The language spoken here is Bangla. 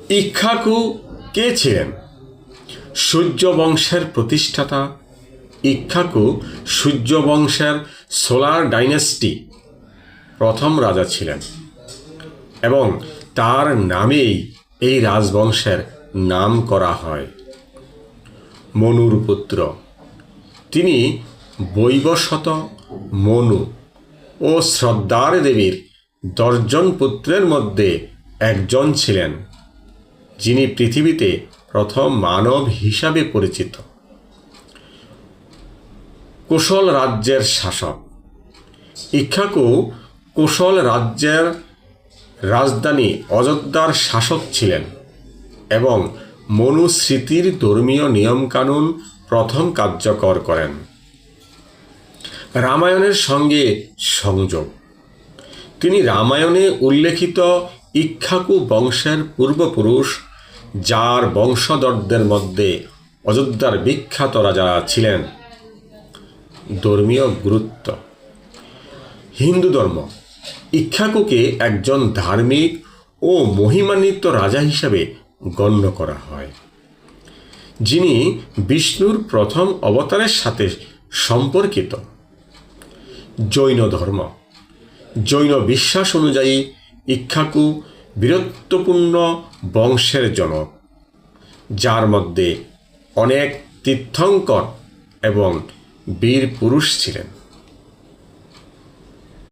ইক্ষ্বাকু কে ছিলেন? সূর্য বংশের প্রতিষ্ঠাতা। ইক্ষ্বাকু সূর্য বংশের সোলার ডাইনেস্টি প্রথম রাজা ছিলেন এবং তার নামেই এই রাজবংশের নাম করা হয়। মনুর পুত্র। তিনি বৈবস্বত, মনু ও শ্রদ্ধার দেবীর 10 জন পুত্রের মধ্যে একজন ছিলেন, যিনি পৃথিবীতে প্রথম মানব হিসাবে পরিচিত। কোশল রাজ্যের শাসক। ইক্ষ্বাকু কোশল রাজ্যের রাজধানী অযোধ্যার শাসক ছিলেন এবং মনু স্মৃতির ধর্মীয় নিয়মকানুন প্রথম কার্যকর করেন। রামায়ণের সঙ্গে সংযোগ। তিনি রামায়ণে উল্লেখিত ইক্ষ্বাকু বংশের পূর্বপুরুষ, যার বংশধরদের মধ্যে অযোধ্যার বিখ্যাত রাজা ছিলেন। ধর্মীয় গুরুত্ব। হিন্দু ধর্ম ইক্ষ্বাকুকে একজন ধার্মিক ও মহিমান্বিত রাজা হিসাবে গণ্য করা হয়, যিনি বিষ্ণুর প্রথম অবতারের সাথে সম্পর্কিত। জৈন ধর্ম। জৈন বিশ্বাস অনুযায়ী ইক্ষ্বাকু বীরত্বপূর্ণ বংশের জনক, যার মধ্যে অনেক তীর্থঙ্কর এবং বীর পুরুষ ছিলেন।